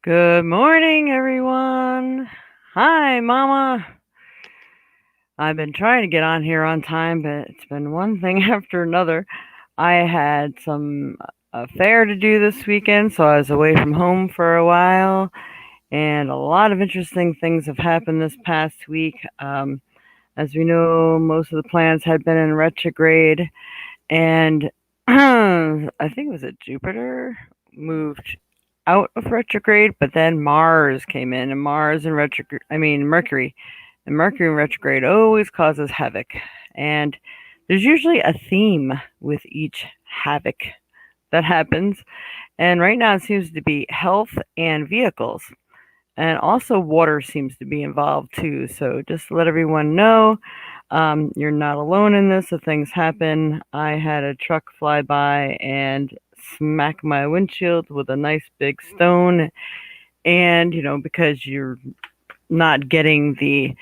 Good morning, everyone. Hi, Mama. I've been trying to get on here on time, but it's been one thing after another. I had some fair to do this weekend, so I was away from home for a while, and a lot of interesting things have happened this past week. As we know, most of the planets had been in retrograde, and I think it was Jupiter moved out of retrograde, but then Mars came in, and Mars in retrograde, I mean Mercury, and Mercury in retrograde always causes havoc. And there's usually a theme with each havoc that happens. And right now it seems to be health and vehicles. And also water seems to be involved too. So just to let everyone know, you're not alone in this. If things happen, I had a truck fly by and smack my windshield with a nice big stone. And, because you're not getting the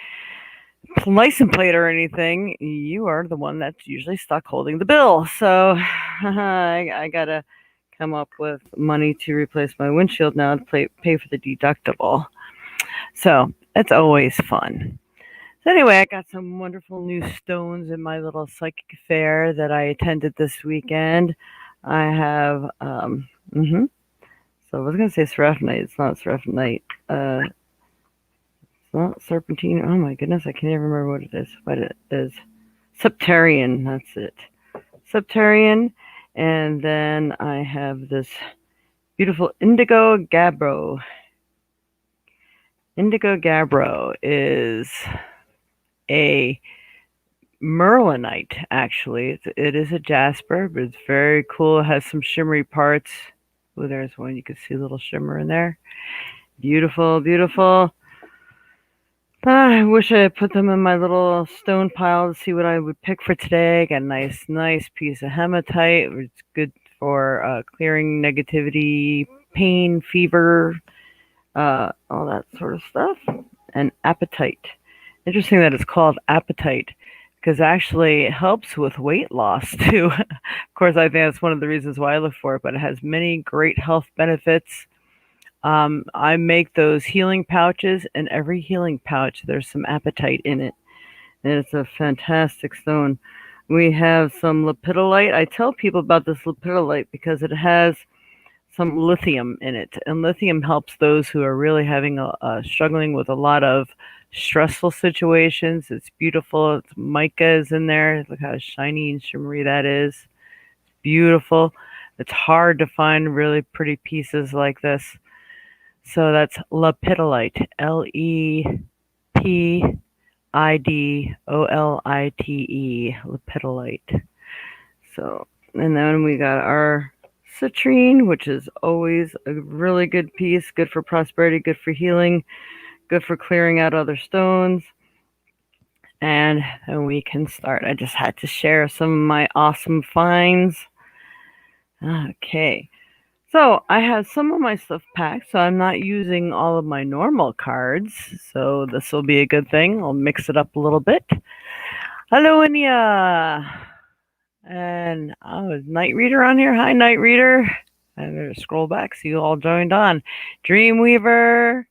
license plate or anything, you are the one that's usually stuck holding the bill. So I got to come up with money to replace my windshield now to pay for the deductible. So it's always fun. So anyway, I got some wonderful new stones in my little psychic fair that I attended this weekend. I have, so I was going to say seraphonite. It's not seraphonite. It's not serpentine. Oh my goodness, I can't even remember what it is. What it is. Septarian, that's it. Septarian. And then I have this beautiful indigo gabbro. Indigo gabbro is a merlinite, actually. It is a jasper, but it's very cool. It has some shimmery parts. Oh, there's one. You can see a little shimmer in there. Beautiful, beautiful. I wish I had put them in my little stone pile to see what I would pick for today. I got a nice piece of hematite. It's good for clearing negativity, pain, fever, all that sort of stuff. And apatite. Interesting that it's called apatite because actually it helps with weight loss too. Of course, I think that's one of the reasons why I look for it, but it has many great health benefits. I make those healing pouches, and every healing pouch, there's some apatite in it. And it's a fantastic stone. We have some lepidolite. I tell people about this lepidolite because it has some lithium in it, and lithium helps those who are really having struggling with a lot of stressful situations. It's beautiful. It's mica is in there. Look how shiny and shimmery that is. It's beautiful. It's hard to find really pretty pieces like this. So that's lepidolite. Lepidolite. Lepidolite. So, and then we got our citrine, which is always a really good piece, good for prosperity, good for healing, good for clearing out other stones. And then we can start. I just had to share some of my awesome finds. Okay. So I have some of my stuff packed, so I'm not using all of my normal cards. So this will be a good thing. I'll mix it up a little bit. Hello, Ania. And is Night Reader on here? Hi, Night Reader. I'm going to scroll back so you all joined on. Dreamweaver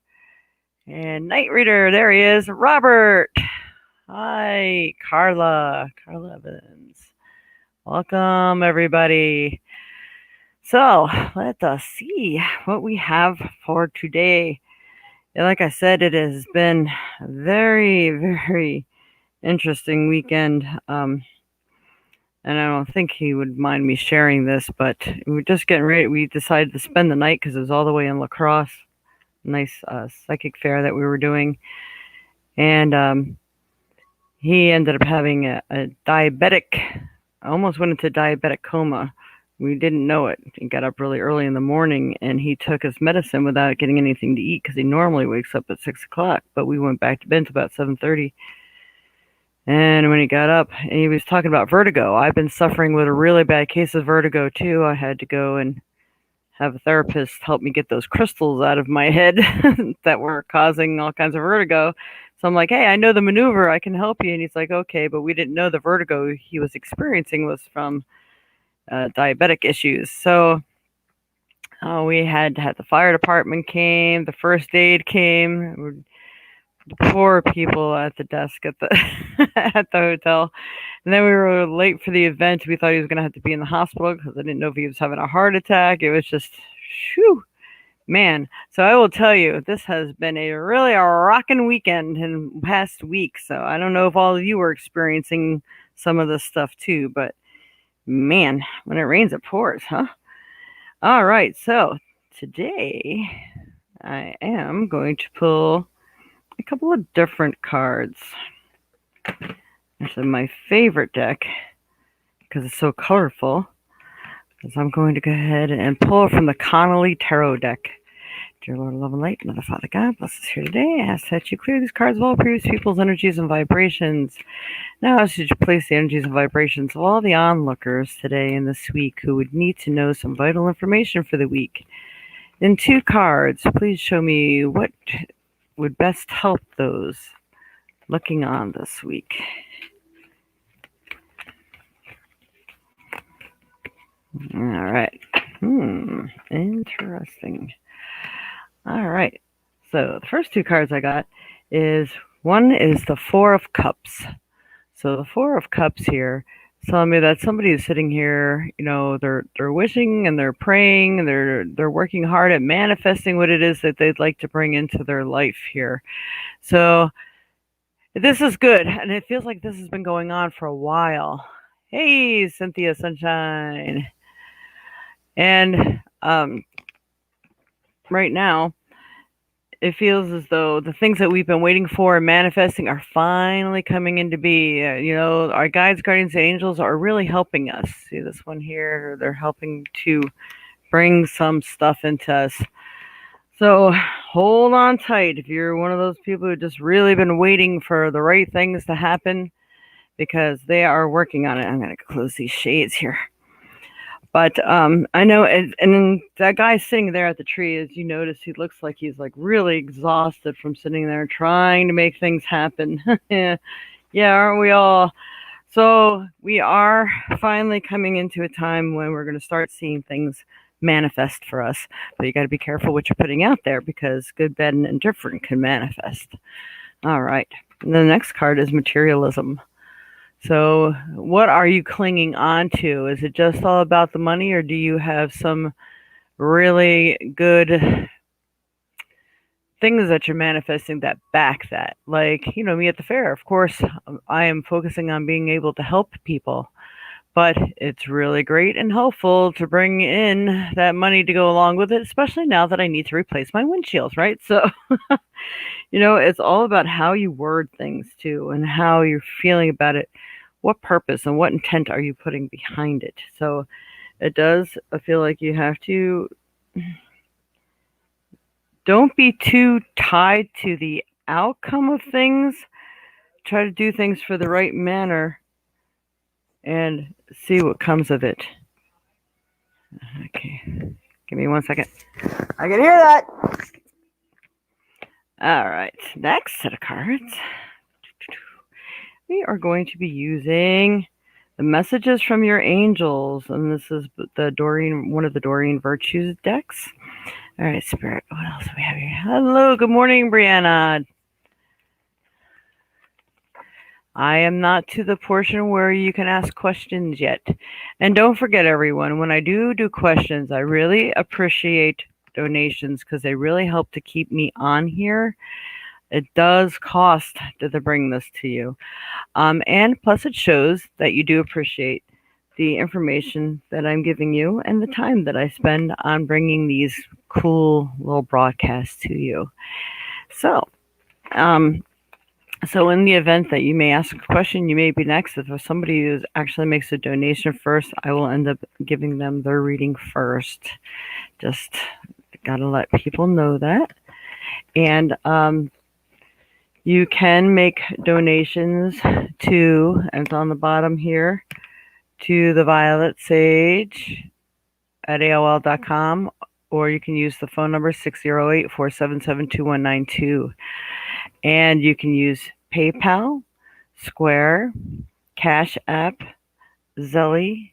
and Night Reader. There he is. Robert. Hi, Carla. Carla Evans. Welcome, everybody. So let us see what we have for today. Like I said, it has been a very, very interesting weekend. And I don't think he would mind me sharing this, but we were just getting ready. We decided to spend the night because it was all the way in La Crosse. Nice psychic fair that we were doing. And he ended up having a diabetic, almost went into diabetic coma. We didn't know it. He got up really early in the morning and he took his medicine without getting anything to eat because he normally wakes up at 6 o'clock. But we went back to bed until about 7:30. And when he got up, he was talking about vertigo. I've been suffering with a really bad case of vertigo too. I had to go and have a therapist help me get those crystals out of my head that were causing all kinds of vertigo. So I'm like, hey, I know the maneuver. I can help you. And he's like, okay, but we didn't know the vertigo he was experiencing was from diabetic issues. So We had the fire department came, the first aid came, the poor people at the desk at the at the hotel. And then we were late for the event. We thought he was going to have to be in the hospital because I didn't know if he was having a heart attack. It was just, shoo, man. So I will tell you, this has been a really a rocking weekend in past week. So I don't know if all of you were experiencing some of this stuff too, but man, when it rains, it pours, huh? All right, so today I am going to pull a couple of different cards. Actually, my favorite deck, because it's so colorful, is I'm going to go ahead and pull from the Connolly Tarot deck. Dear Lord of Love and Light, Mother, Father, God, bless us here today. I ask that you clear these cards of all previous people's energies and vibrations. Now I ask that you place the energies and vibrations of all the onlookers today and this week who would need to know some vital information for the week. In 2 cards, please show me what would best help those looking on this week. All right. Interesting. All right. So the first 2 cards I got is one is the 4 of Cups. So the 4 of Cups here is telling me that somebody is sitting here, they're wishing and they're praying and they're working hard at manifesting what it is that they'd like to bring into their life here. So this is good, and it feels like this has been going on for a while. Hey, Cynthia Sunshine. And right now, it feels as though the things that we've been waiting for and manifesting are finally coming into be. Our guides, guardians, angels are really helping us. See this one here? They're helping to bring some stuff into us. So hold on tight if you're one of those people who just really been waiting for the right things to happen, because they are working on it. I'm going to close these shades here. But I know, and that guy sitting there at the tree, as you notice, he looks like he's like really exhausted from sitting there trying to make things happen. Yeah, aren't we all? So we are finally coming into a time when we're going to start seeing things manifest for us. But you got to be careful what you're putting out there, because good, bad, and indifferent can manifest. All right. And the next card is materialism. So what are you clinging on to? Is it just all about the money, or do you have some really good things that you're manifesting that back that? Like, me at the fair, of course, I am focusing on being able to help people. But it's really great and helpful to bring in that money to go along with it, especially now that I need to replace my windshields, right? So, it's all about how you word things too, and how you're feeling about it. What purpose and what intent are you putting behind it? So it does feel like you have to, don't be too tied to the outcome of things. Try to do things for the right manner and see what comes of it. Okay, give me 1 second. I can hear that. All right, next set of cards. We are going to be using the messages from your angels, and this is one of the Doreen Virtues decks. All right, Spirit, what else do we have here? Hello, good morning, Brianna. I am not to the portion where you can ask questions yet. And don't forget, everyone, when I do questions, I really appreciate donations, because they really help to keep me on here. It does cost to bring this to you. And plus it shows that you do appreciate the information that I'm giving you and the time that I spend on bringing these cool little broadcasts to you. So, so in the event that you may ask a question, you may be next. If somebody who actually makes a donation first, I will end up giving them their reading first. Just gotta let people know that. And you can make donations to, and it's on the bottom here, to the Violet Sage at AOL.com, or you can use the phone number 608-477-2192. And you can use PayPal, Square, Cash App, Zelle,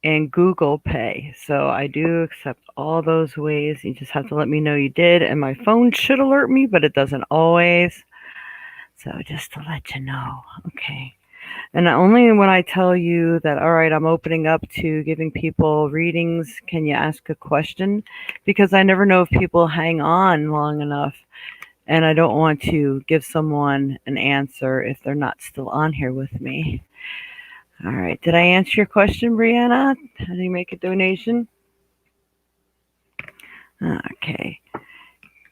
and Google Pay. So I do accept all those ways. You just have to let me know you did, and my phone should alert me, but it doesn't always. So just to let you know. Okay. And only when I tell you that, all right, I'm opening up to giving people readings, can you ask a question? Because I never know if people hang on long enough, and I don't want to give someone an answer if they're not still on here with me. All right. Did I answer your question, Brianna? How do you make a donation? Okay.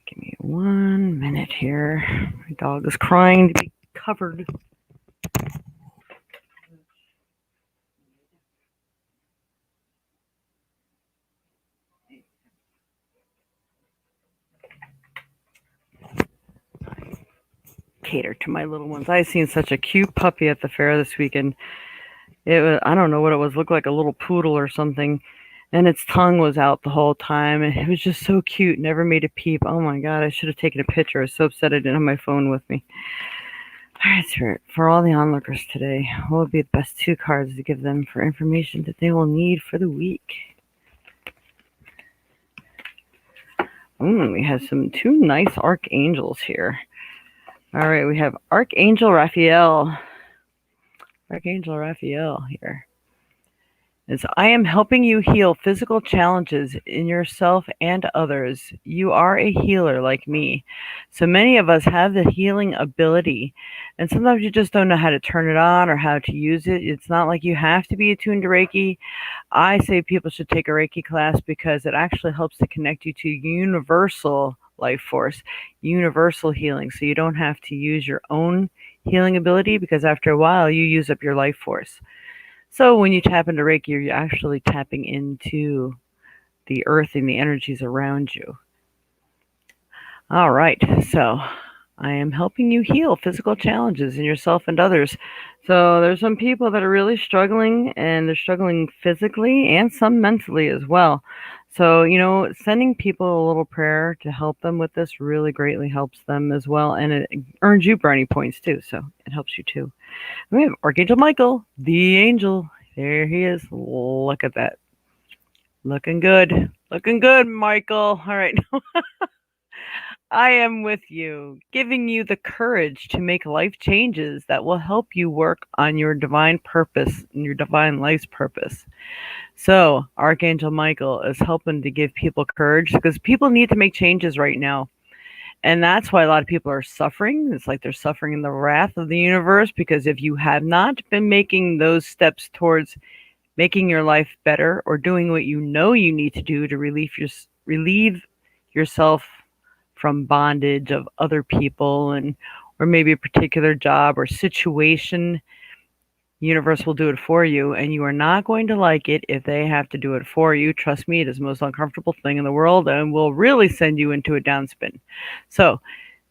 Give me 1 minute here. My dog is crying to be covered. Cater to my little ones. I seen such a cute puppy at the fair this weekend. It was, I don't know what it was, looked like a little poodle or something. And its tongue was out the whole time, and it was just so cute. Never made a peep. Oh my god, I should have taken a picture. I was so upset I didn't have my phone with me. All right, Spirit, for all the onlookers today, what would be the best 2 cards to give them for information that they will need for the week? We have 2 nice archangels here. All right, we have Archangel Raphael. Archangel Raphael here. Is I am helping you heal physical challenges in yourself and others. You are a healer like me. So many of us have the healing ability, and sometimes you just don't know how to turn it on or how to use it. It's not like you have to be attuned to Reiki. I say people should take a Reiki class because it actually helps to connect you to universal life force, universal healing. So you don't have to use your own healing ability, because after a while you use up your life force. So when you tap into Reiki, you're actually tapping into the earth and the energies around you. All right, so I am helping you heal physical challenges in yourself and others. So there's some people that are really struggling, and they're struggling physically and some mentally as well. So, sending people a little prayer to help them with this really greatly helps them as well. And it earns you brownie points too. So it helps you too. We have Archangel Michael, the angel. There he is. Look at that. Looking good. Looking good, Michael. All right. I am with you, giving you the courage to make life changes that will help you work on your divine purpose and your divine life's purpose. So, Archangel Michael is helping to give people courage, because people need to make changes right now. And that's why a lot of people are suffering. It's like they're suffering in the wrath of the universe, because if you have not been making those steps towards making your life better, or doing what you know you need to do to relieve yourself from bondage of other people, and or maybe a particular job or situation, universe will do it for you, and you are not going to like it if they have to do it for you. Trust me, it is the most uncomfortable thing in the world, and will really send you into a downspin. So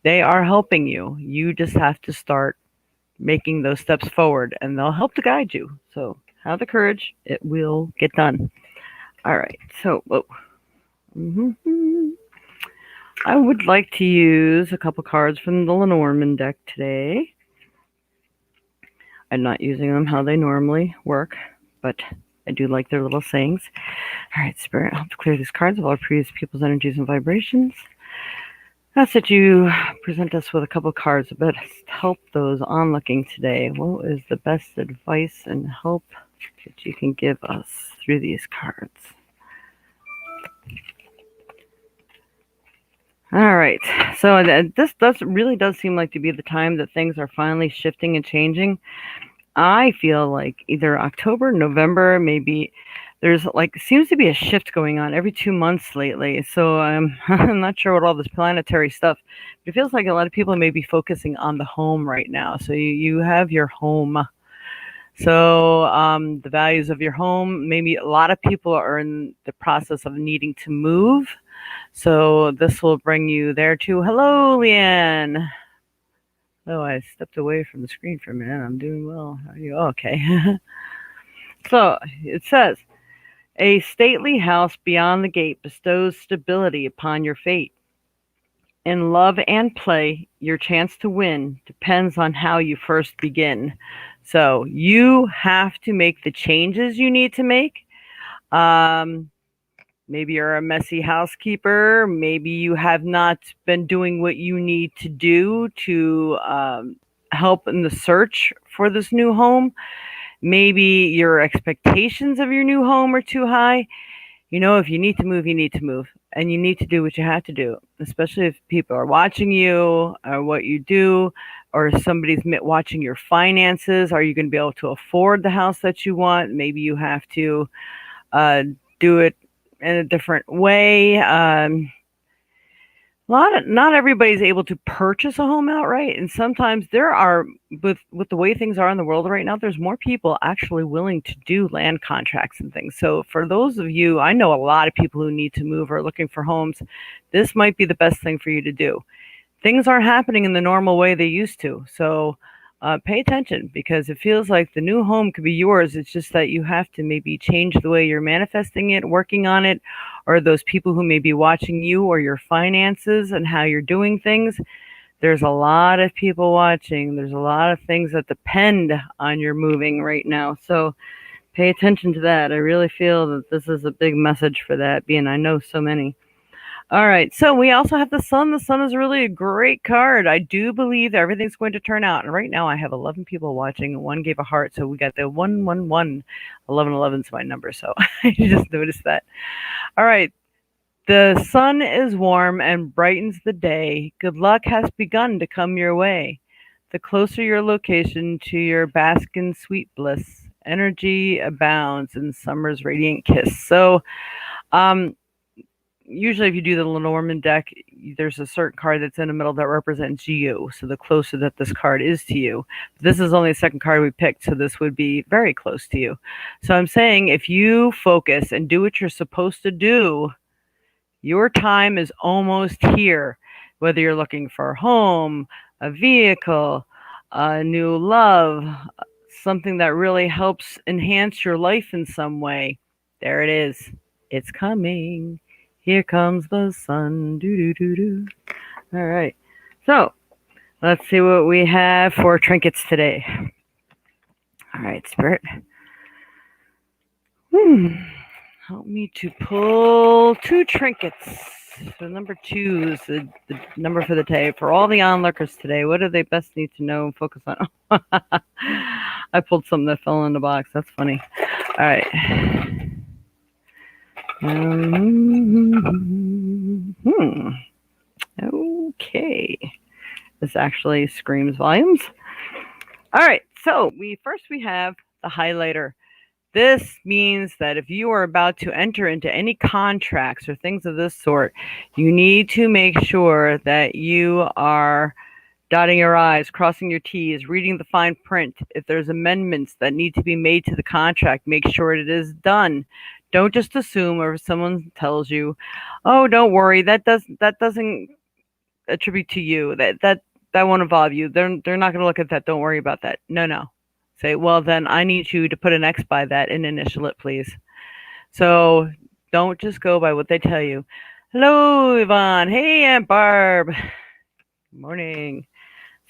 they are helping you. You just have to start making those steps forward, and they'll help to guide you. So have the courage. It will get done. All right. So, I would like to use a couple cards from the Lenormand deck today. I'm not using them how they normally work, but I do like their little sayings. All right, Spirit, help to clear these cards of all previous people's energies and vibrations. Ask that you present us with a couple cards that help those onlooking today. What is the best advice and help that you can give us through these cards? All right. So this really does seem like to be the time that things are finally shifting and changing. I feel like either October, November, maybe there's seems to be a shift going on every 2 months lately. So I'm not sure what all this planetary stuff. It feels like a lot of people may be focusing on the home right now. So you have your home. So the values of your home, maybe a lot of people are in the process of needing to move. So this will bring you there too. Hello, Leanne. Oh, I stepped away from the screen for a minute. I'm doing well. How are you? Oh, okay. So it says, a stately house beyond the gate bestows stability upon your fate. In love and play, your chance to win depends on how you first begin. So you have to make the changes you need to make, Um, Maybe you're a messy housekeeper. Maybe you have not been doing what you need to do to help in the search for this new home. Maybe your expectations of your new home are too high. If you need to move, you need to move. And you need to do what you have to do, especially if people are watching you or what you do, or somebody's watching your finances. Are you going to be able to afford the house that you want? Maybe you have to uh, do it in a different way. Not everybody's able to purchase a home outright, and sometimes there are, with the way things are in the world right now, there's more people actually willing to do land contracts and things. So for those of you, I know a lot of people who need to move or are looking for homes. This might be the best thing for you to do. Things aren't happening in the normal way they used to. So pay attention, because it feels like the new home could be yours. It's just that you have to maybe change the way you're manifesting it, working on it, or those people who may be watching you or your finances and how you're doing things. There's a lot of people watching. There's a lot of things that depend on your moving right now. So pay attention to that. I really feel that this is a big message for that, being I know so many. All right. So we also have the sun. The sun is really a great card. I do believe that everything's going to turn out. And right now I have 11 people watching, and one gave a heart. So we got the 111. 1111 is my number. So I just noticed that. All right. The sun is warm and brightens the day. Good luck has begun to come your way. The closer your location to your bask in sweet bliss, energy abounds in summer's radiant kiss. So, um, usually if you do the Lenormand deck, there's a certain card that's in the middle that represents you. So the closer that this card is to you. This is only the second card we picked, so this would be very close to you. So I'm saying if you focus and do what you're supposed to do, your time is almost here. Whether you're looking for a home, a vehicle, a new love, something that really helps enhance your life in some way. There it is. It's coming. Here comes the sun. Do do do do. All right. So let's see what we have for trinkets today. All right, Spirit. Help me to pull 2 trinkets. So number 2 is the number for the day. For all the onlookers today, what do they best need to know and focus on? I pulled something that fell in the box. That's funny. All right. Okay. This actually screams volumes. All right. So we have the highlighter. This means that if you are about to enter into any contracts or things of this sort, you need to make sure that you are dotting your I's, crossing your T's, reading the fine print. If there's amendments that need to be made to the contract, make sure it is done. Don't just assume, or if someone tells you, "Oh, don't worry, that doesn't attribute to you. That won't involve you. They're not going to look at that. Don't worry about that." No. Say, well, then I need you to put an X by that and initial it, please. So don't just go by what they tell you. Hello, Yvonne. Hey, Aunt Barb. Good morning.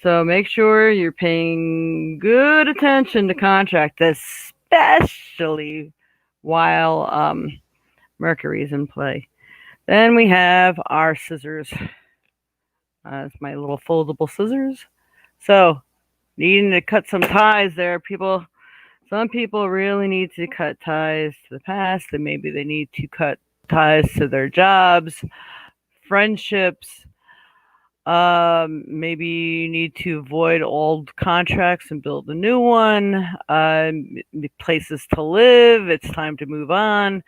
So make sure you're paying good attention to contract, especially while Mercury's in play. Then we have our scissors. It's my little foldable scissors. So needing to cut some ties there, people. Some people really need to cut ties to the past, and maybe they need to cut ties to their jobs, friendships. Maybe you need to avoid old contracts and build a new one. Places to live. It's time to move on.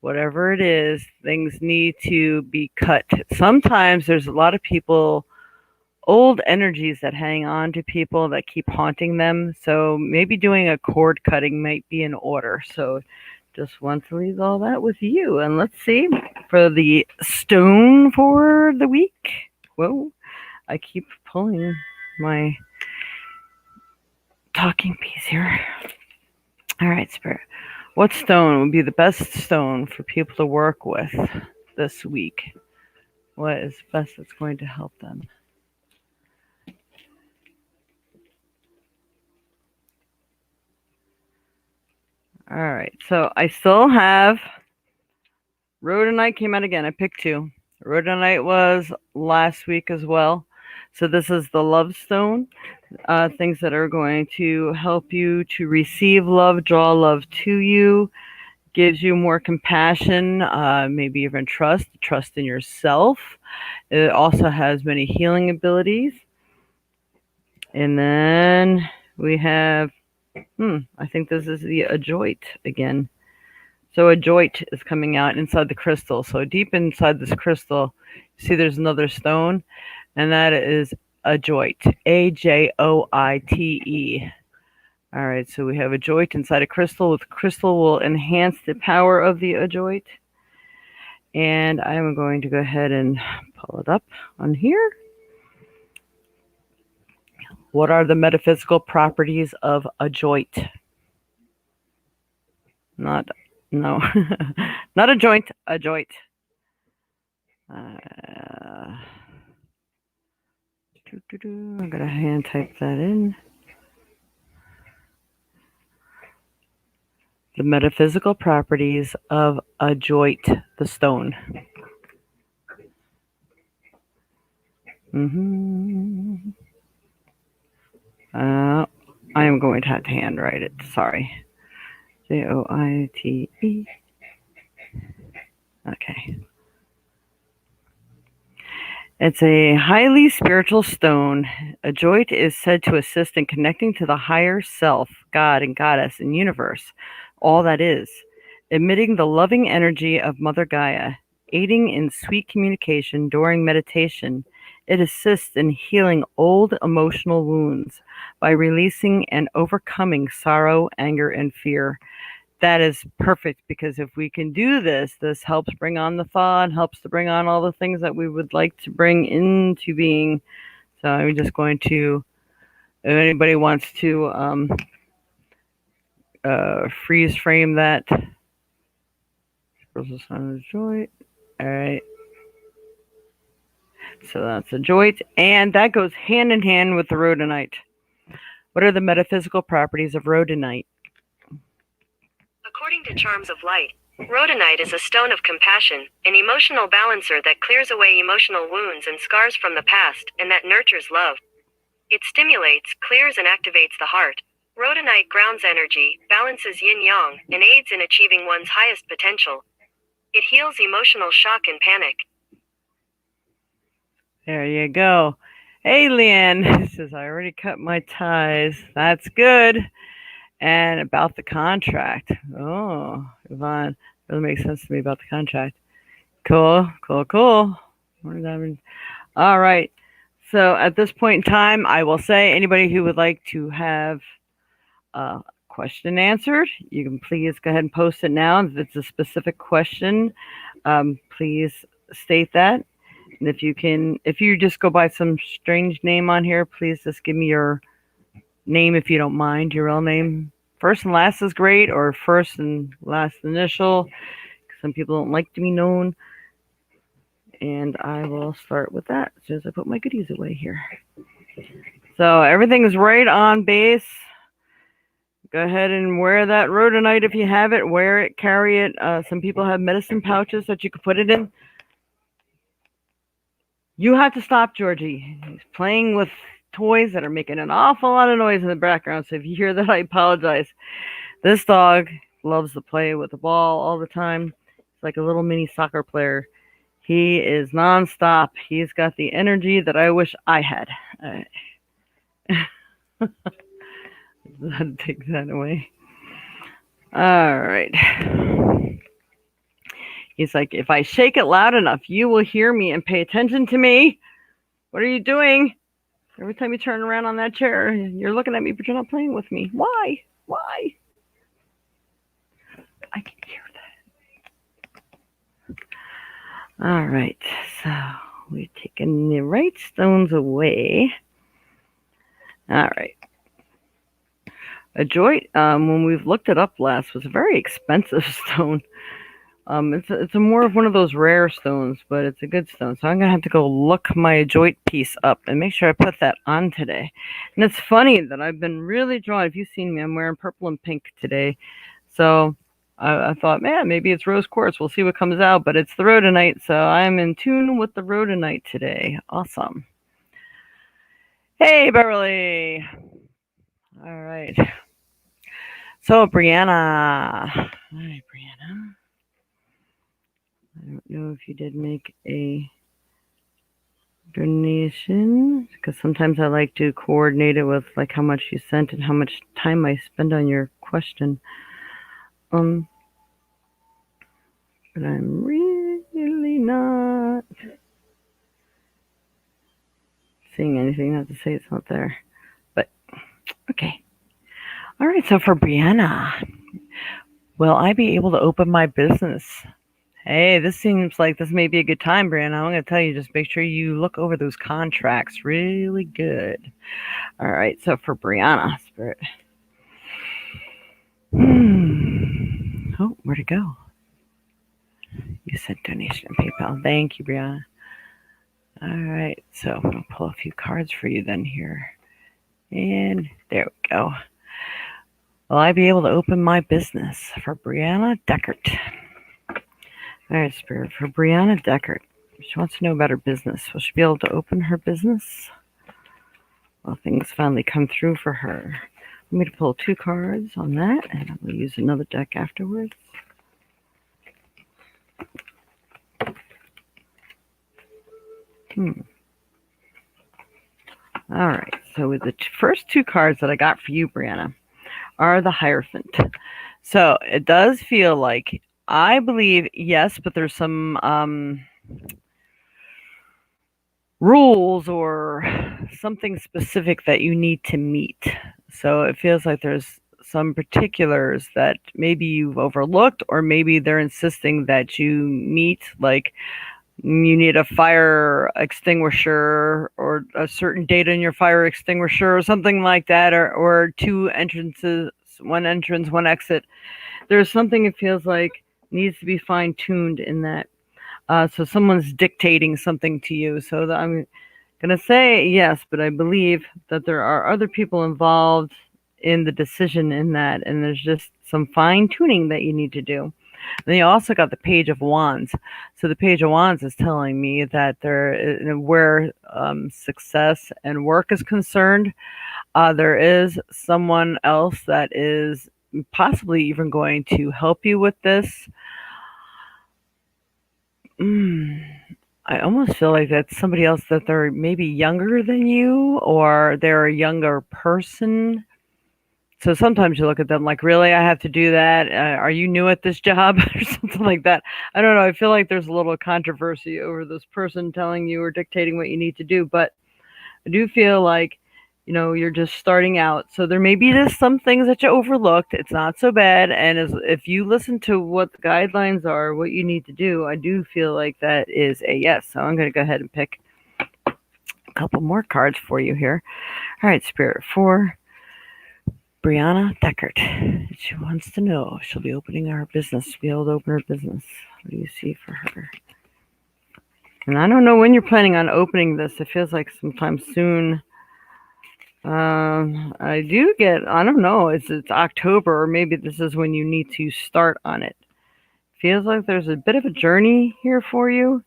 Whatever it is, things need to be cut. Sometimes there's a lot of people, old energies that hang on to people that keep haunting them. So maybe doing a cord cutting might be in order. So just want to leave all that with you. And let's see for the stone for the week. Whoa, I keep pulling my talking piece here. All right, Spirit. What stone would be the best stone for people to work with this week? What is best that's going to help them? All right. So I still have Rhodonite came out again. I picked two. Rhodonite was last week as well. So this is the love stone. Things that are going to help you to receive love, draw love to you, gives you more compassion, maybe even trust in yourself. It also has many healing abilities. And then we have, I think this is the Ajoite again. So Ajoite is coming out inside the crystal. So deep inside this crystal, you see there's another stone, and that is Ajoite, Ajoite. All right, so we have Ajoite inside a crystal. With crystal will enhance the power of the Ajoite. And I'm going to go ahead and pull it up on here. What are the metaphysical properties of Ajoite? Not a joint, Ajoite. I'm going to hand type that in. The metaphysical properties of Ajoite, the stone. I am going to have to handwrite it. Sorry. Joite. Okay. It's a highly spiritual stone. Ajoite is said to assist in connecting to the higher self, God and Goddess and universe, all that is, emitting the loving energy of Mother Gaia, aiding in sweet communication during meditation. It assists in healing old emotional wounds by releasing and overcoming sorrow, anger, and fear. That is perfect, because if we can do this, this helps bring on the thought, helps to bring on all the things that we would like to bring into being. So I'm just going to, if anybody wants to freeze frame that. All right. So that's Ajoite, and that goes hand in hand with the Rhodonite. What are the metaphysical properties of Rhodonite? According to Charms of Light, Rhodonite is a stone of compassion, an emotional balancer that clears away emotional wounds and scars from the past, and that nurtures love. It stimulates, clears, and activates the heart. Rhodonite grounds energy, balances yin-yang, and aids in achieving one's highest potential. It heals emotional shock and panic. There you go. Hey, Leanne says, I already cut my ties. That's good. And about the contract. Oh, Yvonne, really makes sense to me about the contract. Cool. What does that mean? All right. So at this point in time, I will say anybody who would like to have a question answered, you can please go ahead and post it now. If it's a specific question, please state that. And if you just go by some strange name on here, please just give me your name if you don't mind, your real name. First and last is great, or first and last initial. Some people don't like to be known. And I will start with that as soon as I put my goodies away here. So everything is right on base. Go ahead and wear that Rhodonite if you have it. Wear it, carry it. Some people have medicine pouches that you can put it in. You have to stop Georgie. He's playing with toys that are making an awful lot of noise in the background. So if you hear that, I apologize. This dog loves to play with the ball all the time. It's like a little mini soccer player. He is nonstop. He's got the energy that I wish I had. Take that away. All right. He's like, if I shake it loud enough, you will hear me and pay attention to me. What are you doing? Every time you turn around on that chair, you're looking at me, but you're not playing with me. Why? I can hear that. All right. So we've taken the right stones away. All right. Ajoite, when we've looked it up last, was a very expensive stone. It's a more of one of those rare stones, but it's a good stone. So I'm going to have to go look my Ajoite piece up and make sure I put that on today. And it's funny that I've been really drawn. If you've seen me, I'm wearing purple and pink today. So I thought, man, maybe it's rose quartz. We'll see what comes out, but it's the rhodonite, so I'm in tune with the rhodonite today. Awesome. Hey, Beverly. All right. So, Brianna. Hi, Brianna. I don't know if you did make a donation because sometimes I like to coordinate it with like how much you sent and how much time I spend on your question. Um, but I'm really not seeing anything. Not to say it's not there, but okay. All right. So for Brianna, will I be able to open my business? Hey, this seems like this may be a good time, Brianna. I'm going to tell you, just make sure you look over those contracts really good. All right. So for Brianna, Spirit. Oh, where'd it go? You said donation and PayPal. Thank you, Brianna. All right. So I'm going to pull a few cards for you then here. And there we go. Will I be able to open my business? For Brianna Deckert. All right, Spirit. For Brianna Deckert. She wants to know about her business. Will she be able to open her business? Well, things finally come through for her. I'm going to pull 2 cards on that, and I'm going to use another deck afterwards. All right. So with the first 2 cards that I got for you, Brianna, are the Hierophant. So it does feel like, I believe, yes, but there's some rules or something specific that you need to meet. So it feels like there's some particulars that maybe you've overlooked, or maybe they're insisting that you meet, like you need a fire extinguisher or a certain date in your fire extinguisher or something like that, or 2 entrances, 1 entrance, 1 exit. There's something it feels like needs to be fine-tuned in that. So someone's dictating something to you. So I'm going to say yes, but I believe that there are other people involved in the decision in that, and there's just some fine-tuning that you need to do. Then you also got the Page of Wands. So the Page of Wands is telling me that where success and work is concerned, there is someone else that is possibly even going to help you with this. I almost feel like that's somebody else, that they're maybe younger than you, or they're a younger person. So sometimes you look at them like, really, I have to do that? Are you new at this job? Or something like that. I don't know. I feel like there's a little controversy over this person telling you or dictating what you need to do. But I do feel like, you're just starting out. So there may be just some things that you overlooked. It's not so bad. And if you listen to what the guidelines are, what you need to do, I do feel like that is a yes. So I'm going to go ahead and pick a couple more cards for you here. All right, Spirit, for Brianna Deckert. She wants to know if she'll be opening her business, be able to open her business. What do you see for her? And I don't know when you're planning on opening this. It feels like sometime soon. I do get, I don't know, it's October, or maybe this is when you need to start on it. Feels like there's a bit of a journey here for you.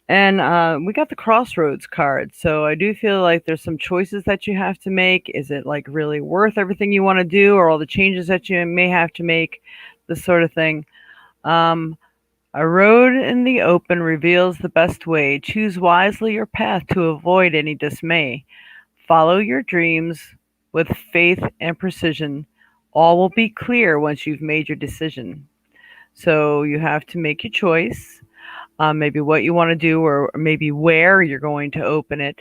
And we got the Crossroads card. So I do feel like there's some choices that you have to make. Is it like really worth everything you want to do, or all the changes that you may have to make? This sort of thing. A road in the open reveals the best way. Choose wisely your path to avoid any dismay. Follow your dreams with faith and precision. All will be clear once you've made your decision. So you have to make your choice, maybe what you want to do, or maybe where you're going to open it.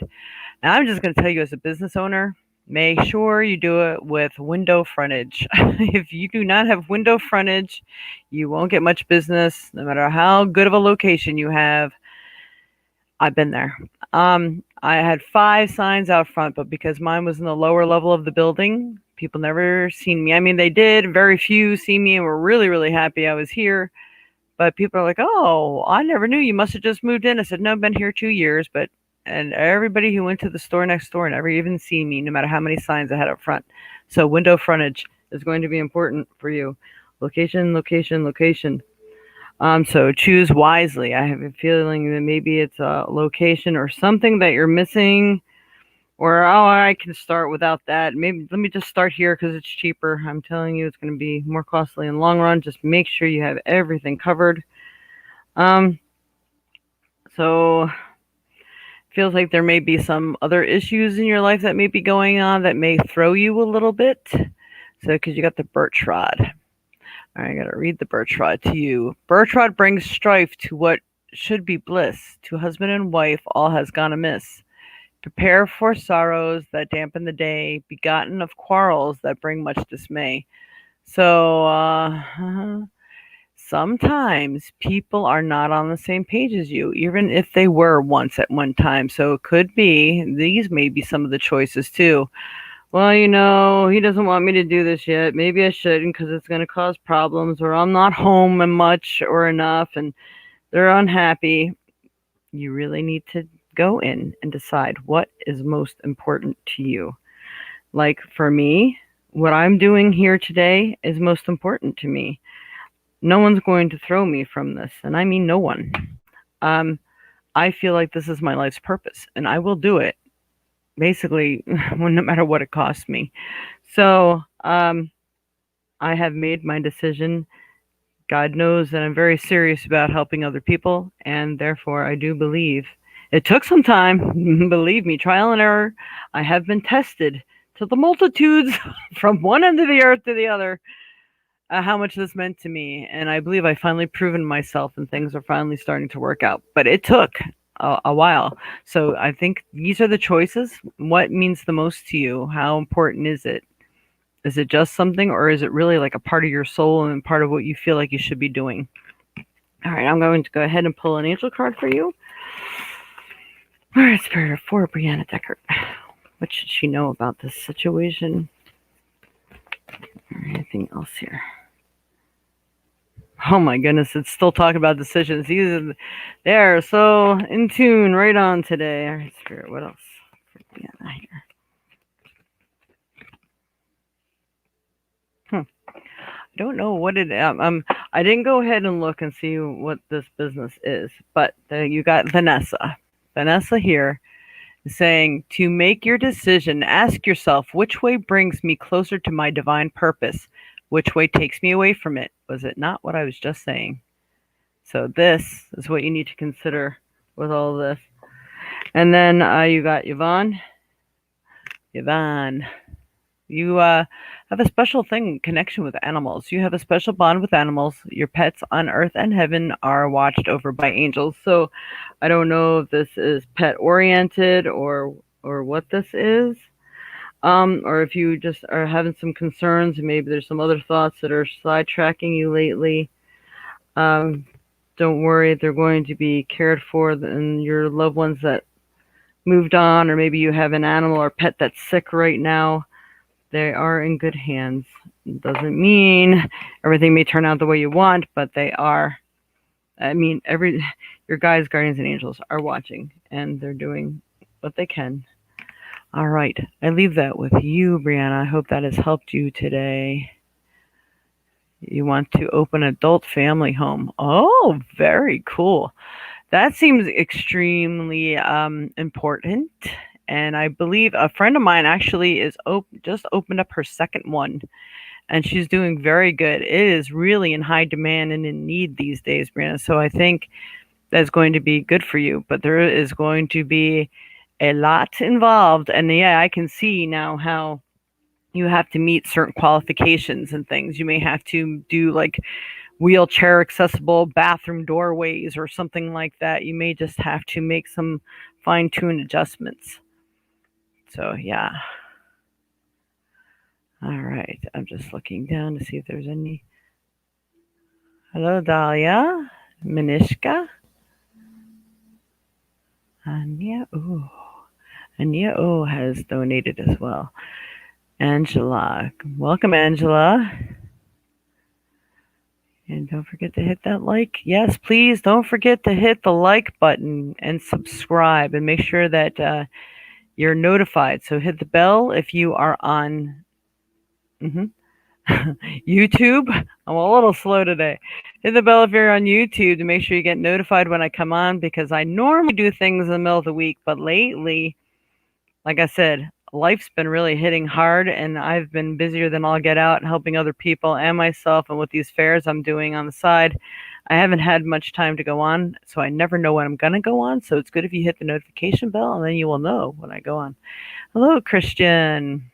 And I'm just going to tell you, as a business owner, make sure you do it with window frontage. If you do not have window frontage, you won't get much business, no matter how good of a location you have. I've been there. I had 5 signs out front, but because mine was in the lower level of the building, people never seen me. I mean, they did, very few see me and were really, really happy I was here. But people are like, oh, I never knew, you must have just moved in. I said, no, I've been here 2 years. And everybody who went to the store next door never even seen me, no matter how many signs I had up front. So window frontage is going to be important for you. Location, location, location. So choose wisely. I have a feeling that maybe it's a location or something that you're missing, or oh, I can start without that. Maybe let me just start here because it's cheaper. I'm telling you, it's going to be more costly in the long run. Just make sure you have everything covered. Um, so feels like there may be some other issues in your life that may be going on that may throw you a little bit. So, because you got the birch rod. All right, I got to read the birch rod to you. Birch rod brings strife to what should be bliss. To husband and wife, all has gone amiss. Prepare for sorrows that dampen the day, begotten of quarrels that bring much dismay. So, sometimes people are not on the same page as you, even if they were once at one time. So it could be these may be some of the choices too. Well, he doesn't want me to do this yet. Maybe I shouldn't because it's going to cause problems, or I'm not home much or enough, and they're unhappy. You really need to go in and decide what is most important to you. Like for me, what I'm doing here today is most important to me. No one's going to throw me from this, and I mean no one. Um, I feel like this is my life's purpose, and I will do it basically no matter what it costs me. So I have made my decision. God knows that I'm very serious about helping other people, and therefore I do believe. It took some time, believe me, trial and error. I have been tested to the multitudes from one end of the earth to the other, how much this meant to me. And I believe I finally proven myself, and things are finally starting to work out. But it took a while. So I think these are the choices. What means the most to you? How important is it? Is it just something, or is it really like a part of your soul and part of what you feel like you should be doing? All right, I'm going to go ahead and pull an angel card for you. All right, Spirit for Brianna Deckert. What should she know about this situation? Or anything else here? Oh my goodness, it's still talking about decisions. They are so in tune right on today. All right, Spirit, what else for Brianna here? I don't know what it. I didn't go ahead and look and see what this business is, but you got Vanessa. Vanessa here is saying to make your decision. Ask yourself which way brings me closer to my divine purpose, which way takes me away from it. Was it not what I was just saying? So this is what you need to consider with all this. And then you got Yvonne. Yvonne. You have a special connection with animals. You have a special bond with animals. Your pets on earth and heaven are watched over by angels. So I don't know if this is pet oriented or what this is. Or if you just are having some concerns and maybe there's some other thoughts that are sidetracking you lately. Don't worry, they're going to be cared for, and your loved ones that moved on, or maybe you have an animal or pet that's sick right now. They are in good hands. It doesn't mean everything may turn out the way you want, but they are. I mean, your guides, guardians, and angels are watching, and they're doing what they can. All right, I leave that with you, Brianna. I hope that has helped you today. You want to open adult family home. Oh, very cool. That seems extremely important. And I believe a friend of mine actually is just opened up her second one, and she's doing very good. It is really in high demand and in need these days, Brianna. So I think that's going to be good for you. But there is going to be a lot involved, and yeah, I can see now how you have to meet certain qualifications and things. You may have to do like wheelchair accessible bathroom doorways or something like that. You may just have to make some fine-tuned adjustments. So, yeah. All right. I'm just looking down to see if there's any. Hello, Dahlia. Manishka. Anya. Ooh. Anya O has donated as well. Angela. Welcome, Angela. And don't forget to hit that like. Yes, please don't forget to hit the like button and subscribe, and make sure that you're notified. So hit the bell if you are on. YouTube. I'm a little slow today. Hit the bell if you're on YouTube to make sure you get notified when I come on because I normally do things in the middle of the week, but lately, like I said, life's been really hitting hard and I've been busier than I'll get out helping other people and myself and with these fairs I'm doing on the side. I haven't had much time to go on, so I never know when I'm going to go on. So it's good if you hit the notification bell and then you will know when I go on. Hello, Christian.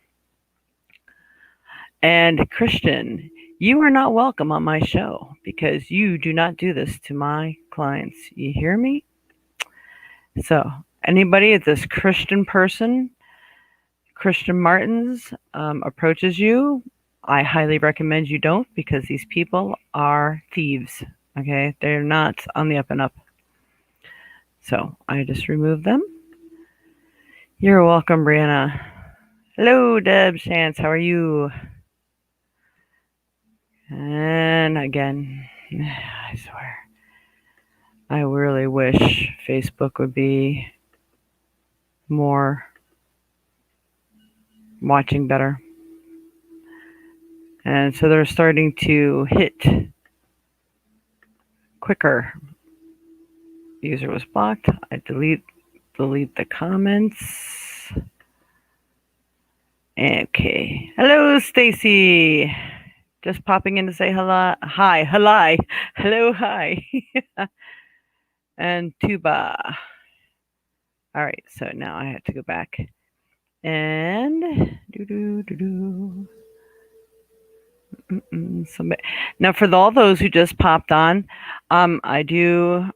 And Christian, you are not welcome on my show because you do not do this to my clients. You hear me? So, anybody if this Christian person, Christian Martins, approaches you, I highly recommend you don't because these people are thieves. Okay? They're not on the up and up. So, I just removed them. You're welcome, Brianna. Hello, Deb Chance. How are you? And again, I swear, I really wish Facebook would be more watching better. And so they're starting to hit quicker. User was blocked. I delete the comments. Okay. Hello, Stacy. Just popping in to say hello. Hi. Hello, hi. And Tuba. All right, so now I have to go back and somebody. Now, for all those who just popped on, I do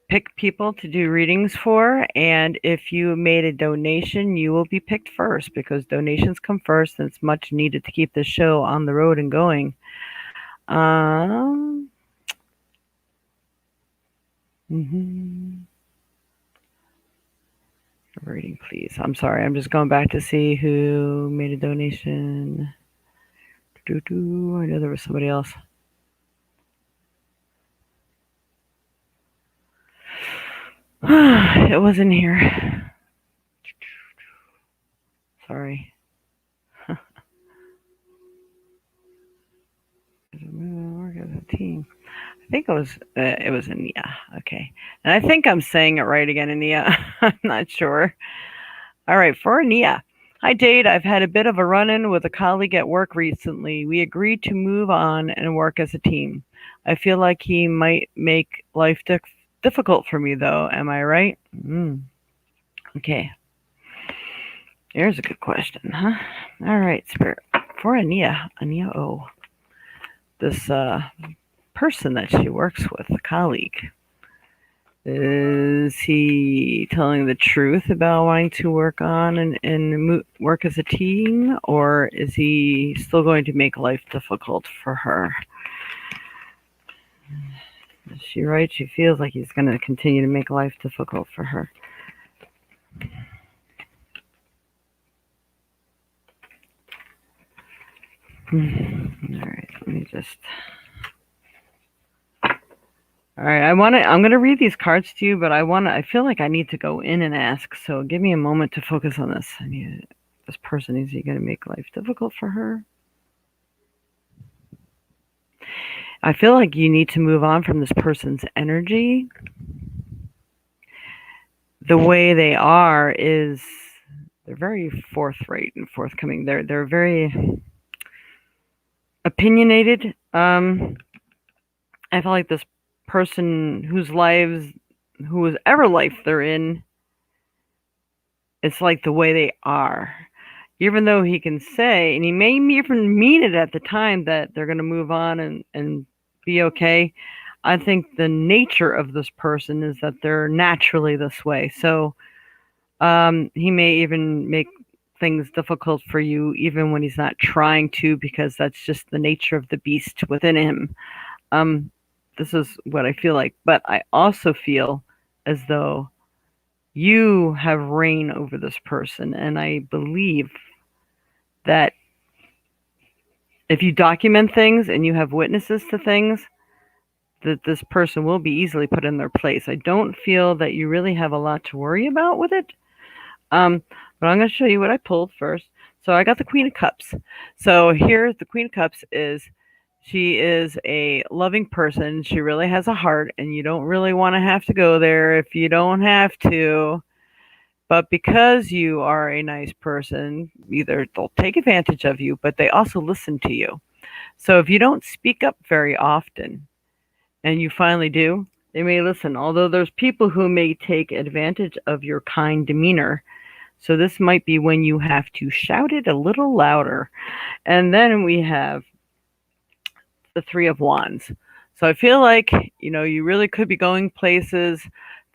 pick people to do readings for, and if you made a donation, you will be picked first because donations come first, and it's much needed to keep the show on the road and going. Reading, please. I'm sorry. I'm just going back to see who made a donation. I know there was somebody else. It wasn't here. Sorry. Work as a team. I think it was Ania. Okay, and I think I'm saying it right again, Ania. I'm not sure. All right, for Ania. Hi, Jade. I've had a bit of a run-in with a colleague at work recently. We agreed to move on and work as a team. I feel like he might make life difficult for me, though. Am I right? Okay. Here's a good question, huh? All right, Spirit. For Ania O. This person that she works with, a colleague, is he telling the truth about wanting to work on and work as a team, or is he still going to make life difficult for her? Is she right? She feels like he's going to continue to make life difficult for her. All right, let me just... All right, I'm going to read these cards to you, but I feel like I need to go in and ask, so give me a moment to focus on this. This person, is he going to make life difficult for her? I feel like you need to move on from this person's energy. The way they are is they're very forthright and forthcoming. They're very opinionated. I feel like this person whose ever life they're in, it's like the way they are. Even though he can say, and he may even mean it at the time, that they're going to move on and be okay, I think the nature of this person is that they're naturally this way. So he may even make things difficult for you even when he's not trying to, because that's just the nature of the beast within him. This is what I feel like. But I also feel as though you have reign over this person, and I believe that if you document things and you have witnesses to things, that this person will be easily put in their place. I don't feel that you really have a lot to worry about with it. But I'm going to show you what I pulled first. So I got the Queen of Cups. So here, the Queen of Cups is she is a loving person. She really has a heart, and you don't really want to have to go there if you don't have to. But because you are a nice person, either they'll take advantage of you, but they also listen to you. So if you don't speak up very often, and you finally do, they may listen. Although there's people who may take advantage of your kind demeanor. So this might be when you have to shout it a little louder. And then we have the Three of Wands. So I feel like, you really could be going places.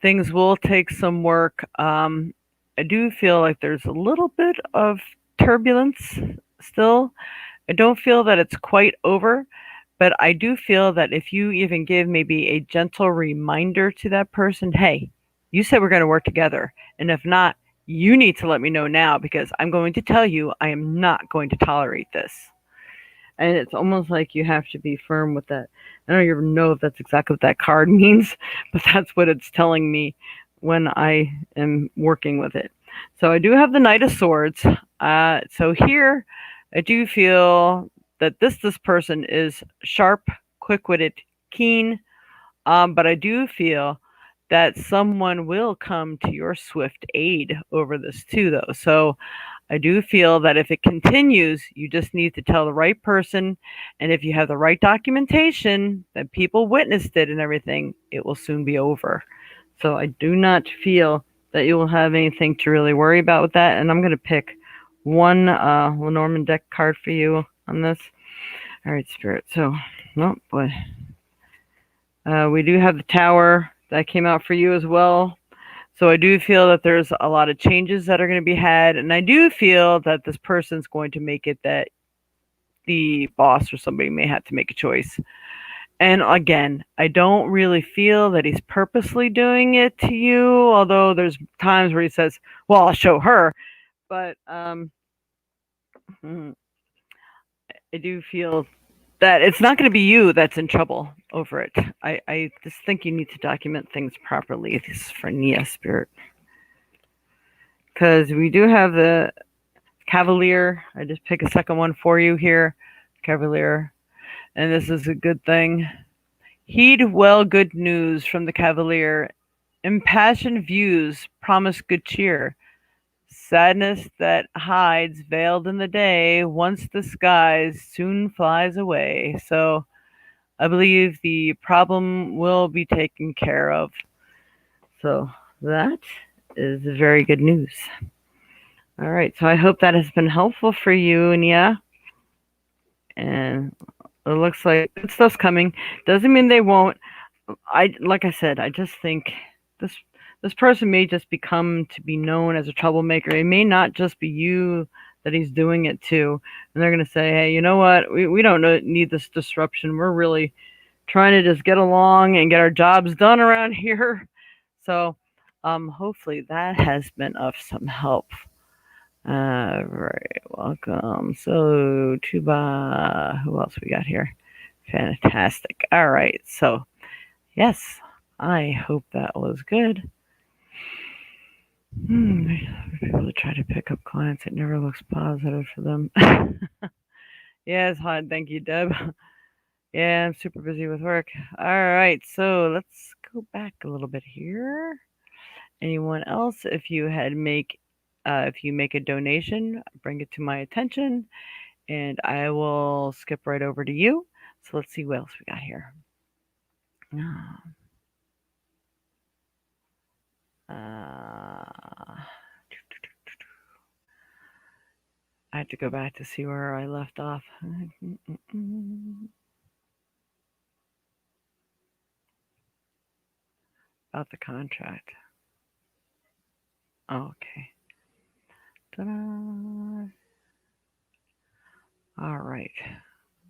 Things will take some work. I do feel like there's a little bit of turbulence still. I don't feel that it's quite over, but I do feel that if you even give maybe a gentle reminder to that person, hey, you said we're going to work together. And if not, you need to let me know now because I'm going to tell you I am not going to tolerate this. And it's almost like you have to be firm with that. I don't even know if that's exactly what that card means, but that's what it's telling me when I am working with it. So I do have the Knight of Swords. So here, I do feel that this person is sharp, quick-witted, keen. But I do feel that someone will come to your swift aid over this too, though. So I do feel that if it continues, you just need to tell the right person. And if you have the right documentation that people witnessed it and everything, it will soon be over. So I do not feel that you will have anything to really worry about with that. And I'm going to pick one Lenormand deck card for you on this. All right, Spirit. So, oh boy. We do have the Tower that came out for you as well. So I do feel that there's a lot of changes that are going to be had, and I do feel that this person's going to make it that the boss or somebody may have to make a choice. And again, I don't really feel that he's purposely doing it to you, although there's times where he says, "Well, I'll show her," but I do feel that it's not going to be you that's in trouble over it. I just think you need to document things properly. This is for Nia Spirit. Because we do have the Cavalier. I just pick a second one for you here. Cavalier. And this is a good thing. Heed well good news from the Cavalier. Impassioned views promise good cheer. Sadness that hides veiled in the day, once disguised, soon flies away. So I believe the problem will be taken care of. So that is very good news. All right, so I hope that has been helpful for you, Nia. And it looks like good stuff's coming. Doesn't mean they won't. Like I said, I just think this this person may just become to be known as a troublemaker. It may not just be you that he's doing it to, and they're going to say, "Hey, you know what? We don't need this disruption. We're really trying to just get along and get our jobs done around here." So, hopefully that has been of some help. Right, welcome. So, Tuba, who else we got here? Fantastic. All right, so yes, I hope that was good. People try to pick up clients, it never looks positive for them. Yeah, it's hard. Thank you, Deb. Yeah, I'm super busy with work. All right, so let's go back a little bit here. Anyone else? If you make a donation, bring it to my attention, and I will skip right over to you. So let's see what else we got here. I have to go back to see where I left off. About the contract. Oh, okay. Ta-da. All right.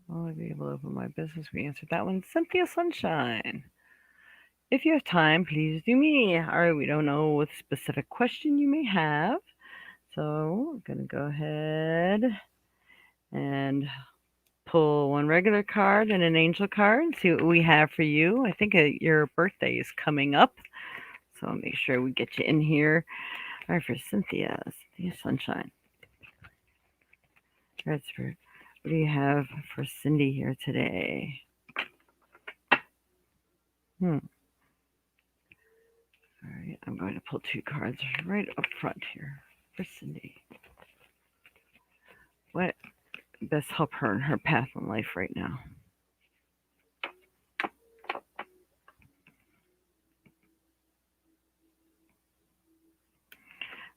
Will I be able to open my business? We answered that one. Cynthia Sunshine. If you have time, please do me. All right, we don't know what specific question you may have. So I'm going to go ahead and pull one regular card and an angel card and see what we have for you. I think your birthday is coming up. So I'll make sure we get you in here. All right, for Cynthia Sunshine. All right, Spirit. What do you have for Cindy here today? Hmm. All right, I'm going to pull two cards right up front here for Cindy. What best help her in her path in life right now?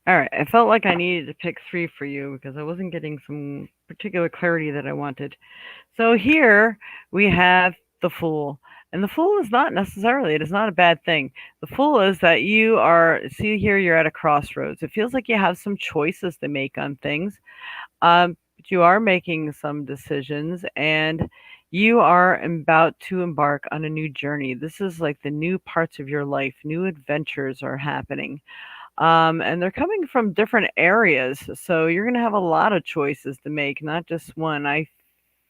All right, I felt like I needed to pick three for you because I wasn't getting some particular clarity that I wanted. So here we have the Fool. And the Fool is not necessarily, it is not a bad thing. The Fool is that you are, see here, you're at a crossroads. It feels like you have some choices to make on things. But you are making some decisions and you are about to embark on a new journey. This is like the new parts of your life, new adventures are happening. And they're coming from different areas. So you're going to have a lot of choices to make, not just one. I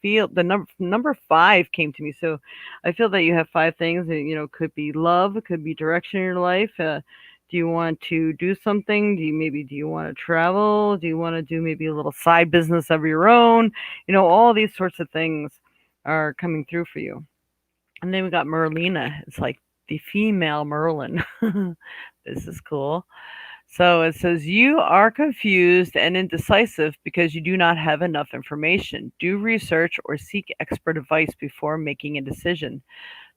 feel the number five came to me. So I feel that you have five things that, could be love, it could be direction in your life. Do you want to do something? Do you want to travel? Do you want to do maybe a little side business of your own? All these sorts of things are coming through for you. And then we got Merlina. It's like the female Merlin. This is cool. So it says, you are confused and indecisive because you do not have enough information. Do research or seek expert advice before making a decision.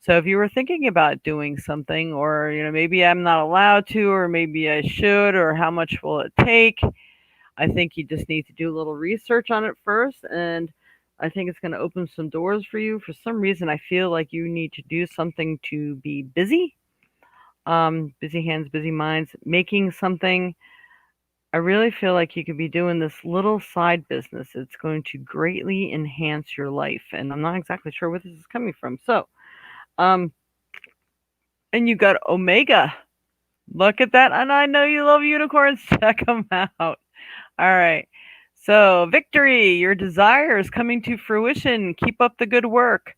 So if you were thinking about doing something, or, maybe I'm not allowed to, or maybe I should, or how much will it take? I think you just need to do a little research on it first. And I think it's going to open some doors for you. For some reason, I feel like you need to do something to be busy. Busy hands, busy minds, making something. I really feel like you could be doing this little side business. It's going to greatly enhance your life, and I'm not exactly sure where this is coming from. So, um, and you got Omega. Look at that, and I know you love unicorns. Check them out. All right. So, victory, your desire is coming to fruition. Keep up the good work.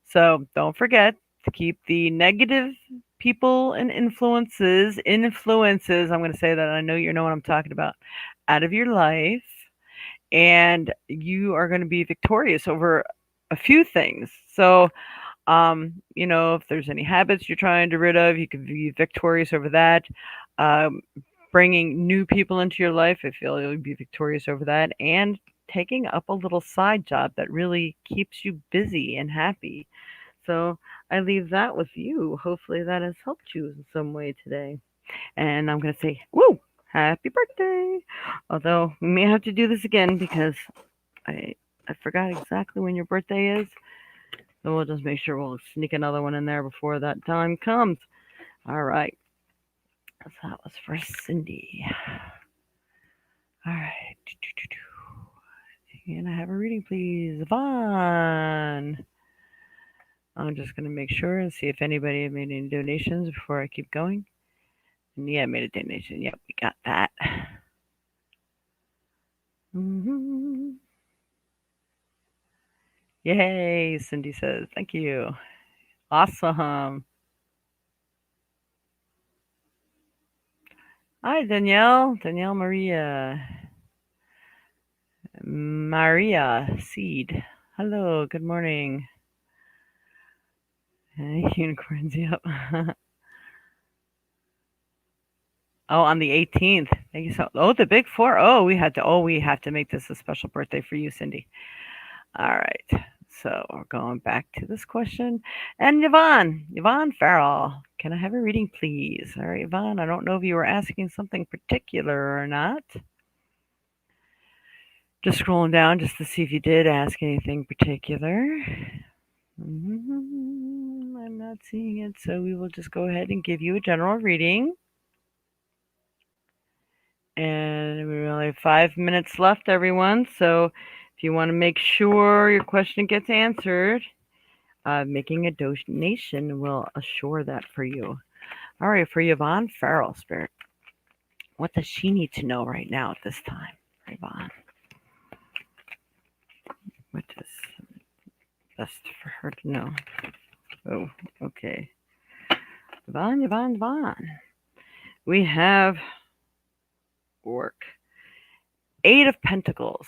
So, don't forget to keep the negative people and influences, I'm going to say that, I know you know what I'm talking about, out of your life, and you are going to be victorious over a few things. So, if there's any habits you're trying to rid of, you can be victorious over that. Um, Bringing new people into your life, I feel you'll be victorious over that. And taking up a little side job that really keeps you busy and happy. So I leave that with you. Hopefully that has helped you in some way today. And I'm going to say, woo, happy birthday. Although we may have to do this again because I I forgot exactly when your birthday is. So we'll just make sure we'll sneak another one in there before that time comes. All right. So that was for Cindy. All right. Can I have a reading, please? Vaughn. I'm just going to make sure and see if anybody made any donations before I keep going. And yeah, I made a donation. Yep, we got that. Mm-hmm. Yay, Cindy says. Thank you. Awesome. Hi, Danielle. Danielle Maria. Maria Seed. Hello, good morning. Unicorns, yep. Oh, on the 18th. Thank you so. Oh, the big four. We have to make this a special birthday for you, Cindy. All right. So we're going back to this question. And Yvonne Farrell, can I have a reading, please? All right, Yvonne, I don't know if you were asking something particular or not. Just scrolling down just to see if you did ask anything particular. I'm not seeing it, so we will just go ahead and give you a general reading. And we only have 5 minutes left, everyone. So if you want to make sure your question gets answered, making a donation will assure that for you. All right, for Yvonne Farrell, Spirit, what does she need to know right now at this time? Yvonne, what is best for her to know? Oh, okay. Yvonne. We have work. 8 of Pentacles.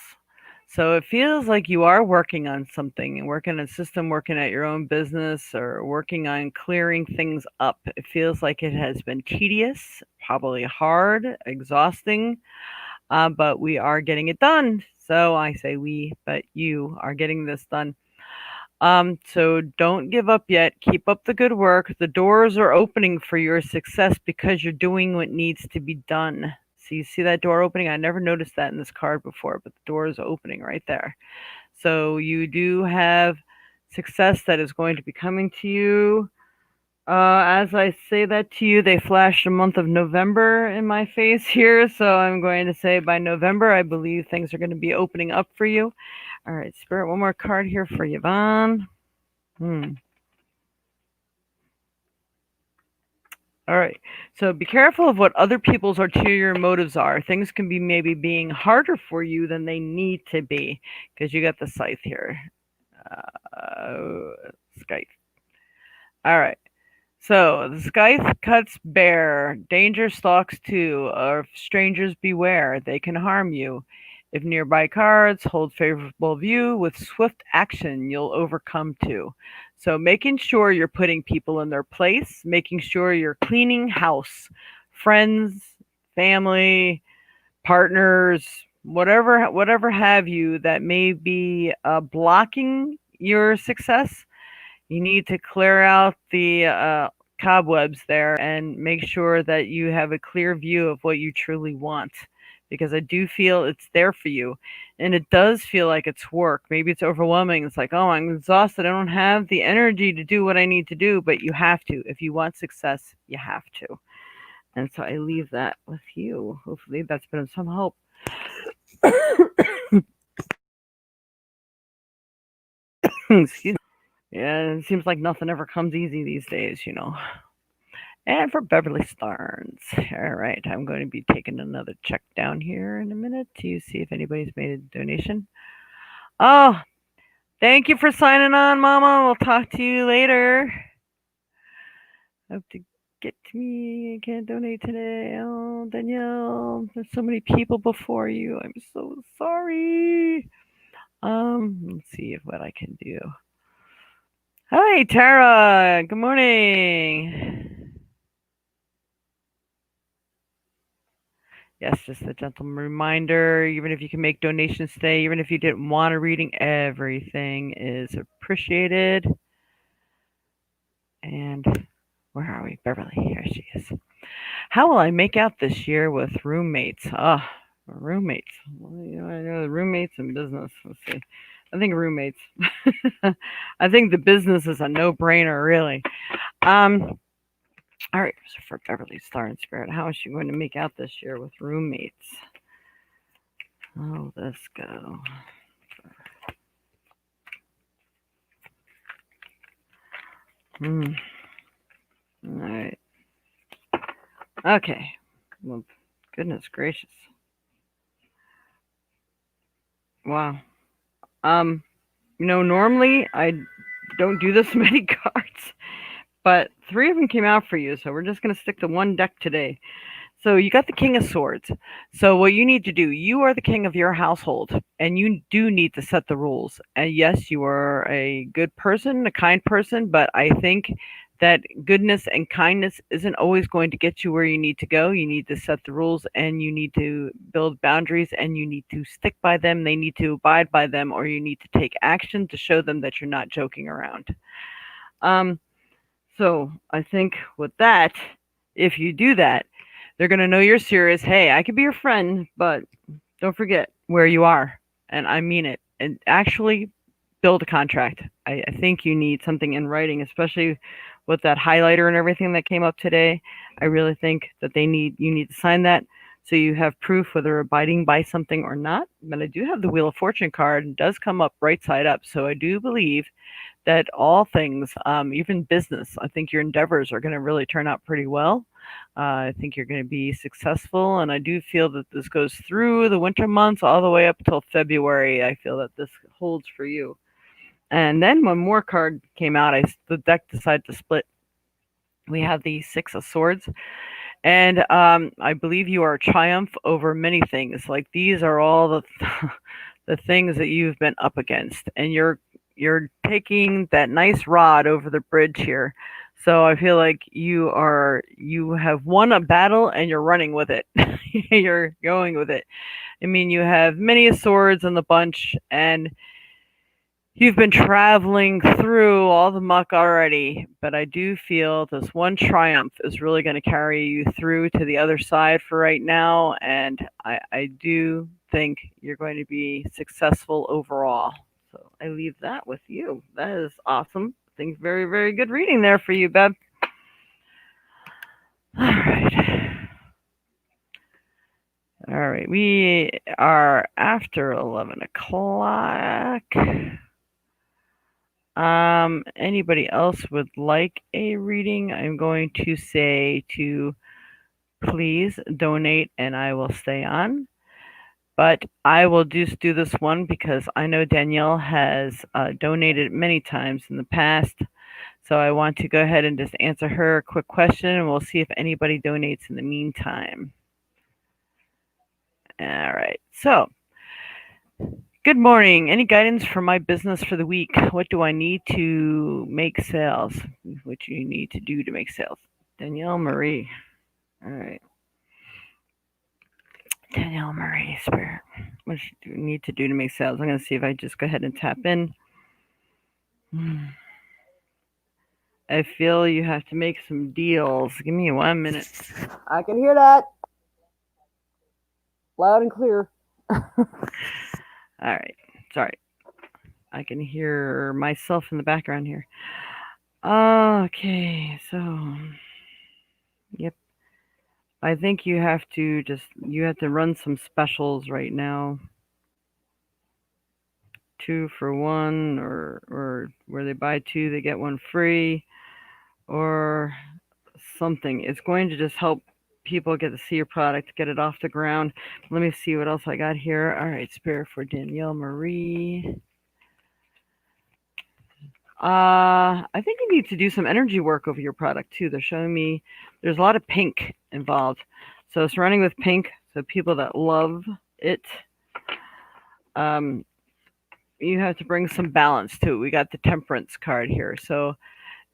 So it feels like you are working on something, working on a system, working at your own business, or working on clearing things up. It feels like it has been tedious, probably hard, exhausting, but we are getting it done. So I say we, but you are getting this done. So don't give up yet. Keep up the good work. The doors are opening for your success because you're doing what needs to be done. So you see that door opening? I never noticed that in this card before, but the door is opening right there. So you do have success that is going to be coming to you. As I say that to you, they flashed a month of November in my face here. So I'm going to say by November, I believe things are going to be opening up for you. All right, Spirit, one more card here for Yvonne. Hmm. All right. So be careful of what other people's ulterior motives are. Things can be maybe being harder for you than they need to be because you got the scythe here. Scythe. All right. So the scythe cuts bare. Danger stalks too. Of strangers beware. They can harm you. If nearby cards hold favorable view, with swift action you'll overcome too. So making sure you're putting people in their place, making sure you're cleaning house, friends, family, partners, whatever have you that may be blocking your success. You need to clear out the cobwebs there and make sure that you have a clear view of what you truly want. Because I do feel it's there for you. And it does feel like it's work. Maybe it's overwhelming. It's like, oh, I'm exhausted. I don't have the energy to do what I need to do. But you have to. If you want success, you have to. And so I leave that with you. Hopefully that's been of some help. Excuse me. Yeah, it seems like nothing ever comes easy these days. And for Beverly Starnes. All right, I'm going to be taking another check down here in a minute to see if anybody's made a donation. Oh, thank you for signing on, Mama. We'll talk to you later. Hope to get to me. I can't donate today. Oh, Danielle, there's so many people before you. I'm so sorry. Let's see what I can do. Hi, Tara. Good morning. Yes, just a gentle reminder. Even if you can make donations today, even if you didn't want a reading, everything is appreciated. And where are we? Beverly, here she is. How will I make out this year with roommates? Roommates. Well, I know the roommates in business. Let's see. I think roommates. I think the business is a no-brainer, really. All right, so for Beverly Star and Spirit, how is she going to make out this year with roommates? Oh, let's go. Hmm. All right. Okay. Well, goodness gracious. Wow. Um, normally I don't do this many cards, but three of them came out for you, so we're just gonna stick to one deck today. So you got the King of Swords. So what you need to do, you are the king of your household, and you do need to set the rules. And yes, you are a good person, a kind person, but I think that goodness and kindness isn't always going to get you where you need to go. You need to set the rules and you need to build boundaries and you need to stick by them. They need to abide by them, or you need to take action to show them that you're not joking around. Um, so I think with that, if you do that, they're going to know you're serious. Hey, I could be your friend, but don't forget where you are. And I mean it. And actually build a contract. I think you need something in writing, especially with that highlighter and everything that came up today. I really think that you need to sign that so you have proof whether abiding by something or not. But I do have the Wheel of Fortune card. It does come up right side up. So I do believe that all things, even business, I think your endeavors are going to really turn out pretty well. I think you're going to be successful, and I do feel that this goes through the winter months all the way up till February. I feel that this holds for you. And then when more card came out, the deck decided to split. We have the Six of Swords, and I believe you are a triumph over many things. Like these are all the the things that you've been up against, and you're taking that nice rod over the bridge here. So I feel like you have won a battle and you're running with it. You're going with it. I mean, you have many swords in the bunch, and you've been traveling through all the muck already, but I do feel this one triumph is really going to carry you through to the other side for right now, and I do think you're going to be successful overall. So I leave that with you. That is awesome. I think very, very good reading there for you, Beb. All right. All right. We are after 11 o'clock. Anybody else would like a reading? I'm going to say to please donate and I will stay on. But I will just do this one because I know Danielle has donated many times in the past. So I want to go ahead and just answer her a quick question and we'll see if anybody donates in the meantime. All right. So, good morning. Any guidance for my business for the week? What do I need to make sales? What do you need to do to make sales? Danielle Marie. All right. Danielle Marie, Spirit. What do you need to do to make sales? I'm going to see if I just go ahead and tap in. I feel you have to make some deals. Give me 1 minute. I can hear that. Loud and clear. All right. Sorry. I can hear myself in the background here. Okay, so yep. I think you have to run some specials right now. 2 for 1 or where they buy 2 they get 1 free or something. It's going to just help people get to see your product, get it off the ground. Let me see what else I got here. All right, Spirit for Danielle Marie. I think you need to do some energy work over your product too. They're showing me there's a lot of pink involved. So surrounding with pink, so people that love it, you have to bring some balance to it. We got the temperance card here. So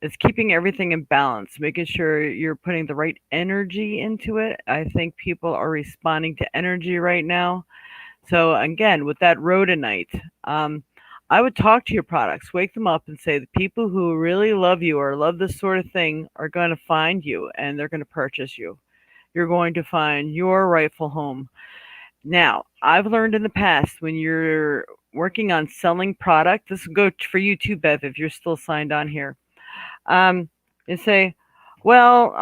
it's keeping everything in balance, making sure you're putting the right energy into it. I think people are responding to energy right now. So again, with that rhodonite, I would talk to your products, wake them up and say the people who really love you or love this sort of thing are going to find you and they're going to purchase you. You're going to find your rightful home. Now, I've learned in the past when you're working on selling product, this will go for you too, Bev, if you're still signed on here. And say, well,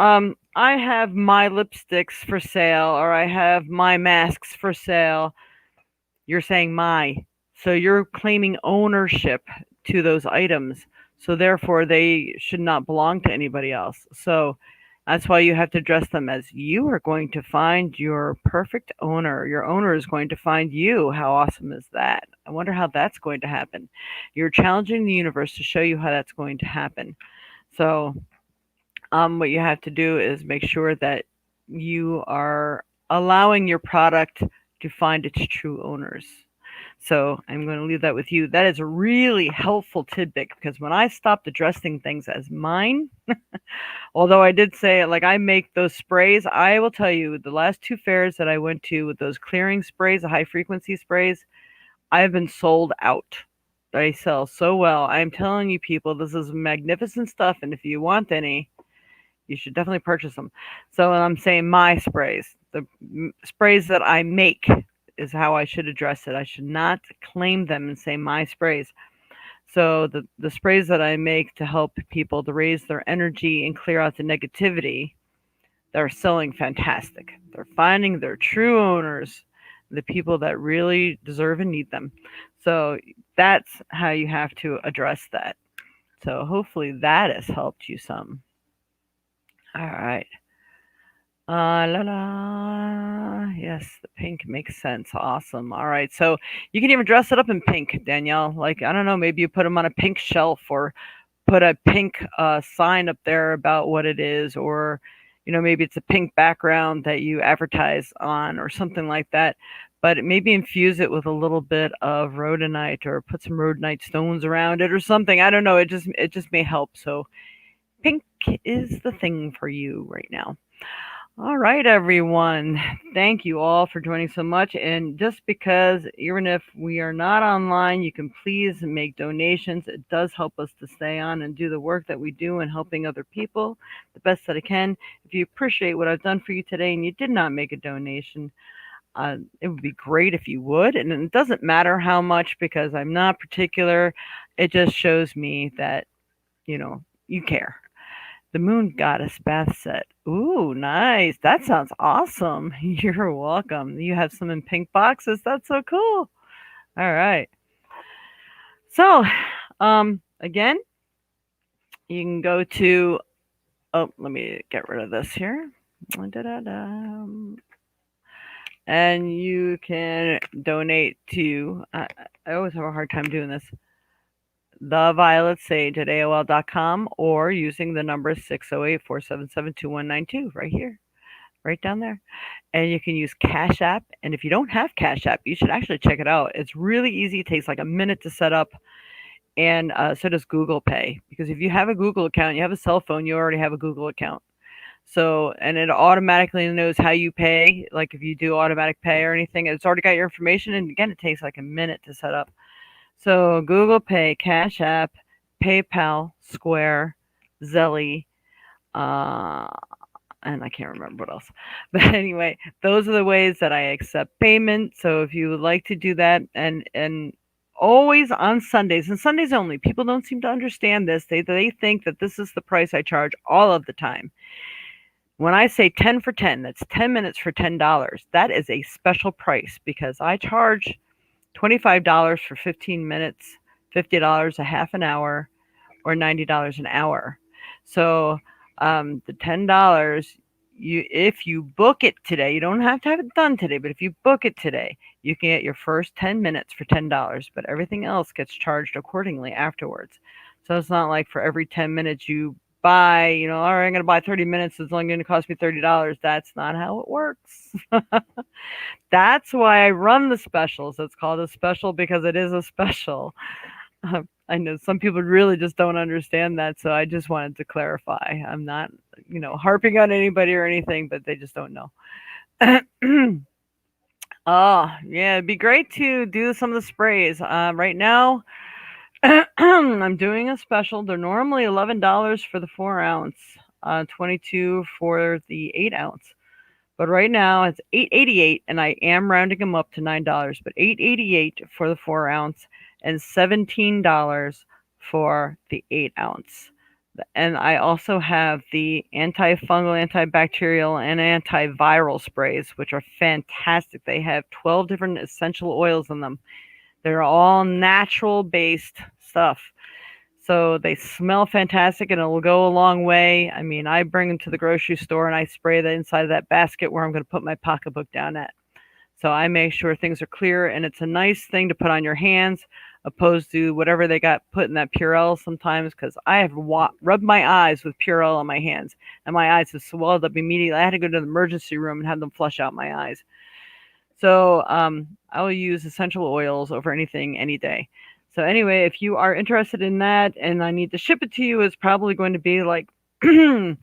I have my lipsticks for sale or I have my masks for sale. You're saying my. So you're claiming ownership to those items. So therefore, they should not belong to anybody else. So that's why you have to address them as you are going to find your perfect owner. Your owner is going to find you. How awesome is that? I wonder how that's going to happen. You're challenging the universe to show you how that's going to happen. So what you have to do is make sure that you are allowing your product to find its true owners. So I'm going to leave that with you. That is a really helpful tidbit because when I stopped addressing things as mine, although I did say like I make those sprays, I will tell you the last 2 fairs that I went to with those clearing sprays, the high frequency sprays, I've been sold out. They sell so well. I'm telling you people, this is magnificent stuff. And if you want any, you should definitely purchase them. So I'm saying my sprays, the sprays that I make is how I should address it. I should not claim them and say my sprays. So the sprays that I make to help people to raise their energy and clear out the negativity, they're selling fantastic. They're finding their true owners, the people that really deserve and need them. So that's how you have to address that. So hopefully that has helped you some. All right. La la. Yes, the pink makes sense. Awesome. All right. So you can even dress it up in pink, Danielle. Like, I don't know, maybe you put them on a pink shelf or put a pink sign up there about what it is, or maybe it's a pink background that you advertise on or something like that. But maybe infuse it with a little bit of rhodonite or put some rhodonite stones around it or something. I don't know. It just may help. So pink is the thing for you right now. All right, everyone. Thank you all for joining so much. And just because, even if we are not online, you can please make donations. It does help us to stay on and do the work that we do and helping other people the best that I can. If you appreciate what I've done for you today and you did not make a donation, it would be great if you would. And it doesn't matter how much because I'm not particular. It just shows me that, you care. The Moon Goddess bath set. Ooh, nice. That sounds awesome. You're welcome. You have some in pink boxes. That's so cool. All right. So, again, you can go to. Oh, let me get rid of this here. Da-da-da. And you can donate to. I always have a hard time doing this. The Violet Sage at AOL.com or using the number 608-477-2192 right here, right down there. And you can use Cash App. And if you don't have Cash App, you should actually check it out. It's really easy. It takes like a minute to set up. And so does Google Pay. Because if you have a Google account, you have a cell phone, you already have a Google account. So, and it automatically knows how you pay. Like if you do automatic pay or anything, it's already got your information. And again, it takes like a minute to set up. So Google Pay, Cash App, PayPal, Square, Zelly, uh, and I can't remember what else. But anyway, those are the ways that I accept payment. So if you would like to do that, and always on Sundays and Sundays only, people don't seem to understand this. They think that this is the price I charge all of the time. When I say 10 for 10, that's 10 minutes for $10. That is a special price because I charge $25 for 15 minutes, $50 a half an hour, or $90 an hour. So the $10, if you book it today, you don't have to have it done today, but if you book it today, you can get your first 10 minutes for $10, but everything else gets charged accordingly afterwards. So it's not like for every 10 minutes you buy, all right, I'm going to buy 30 minutes, it's only going to cost me $30. That's not how it works. That's why I run the specials. It's called a special because it is a special. I know some people really just don't understand that, so I just wanted to clarify. I'm not, harping on anybody or anything, but they just don't know. Oh, yeah, it'd be great to do some of the sprays. Right now, I'm doing a special. They're normally $11 for the 4 ounce, 22 for the 8 ounce. But right now it's $8.88, and I am rounding them up to $9. But $8.88 for the 4 ounce and $17 for the 8 ounce. And I also have the antifungal, antibacterial, and antiviral sprays, which are fantastic. They have 12 different essential oils in them. They're all natural based stuff. So they smell fantastic and it will go a long way. I mean, I bring them to the grocery store and I spray the inside of that basket where I'm going to put my pocketbook down at. So I make sure things are clear and it's a nice thing to put on your hands opposed to whatever they got put in that Purell sometimes because I have rubbed my eyes with Purell on my hands and my eyes have swelled up immediately. I had to go to the emergency room and have them flush out my eyes. So I will use essential oils over anything any day. So anyway, if you are interested in that and I need to ship it to you, it's probably going to be like for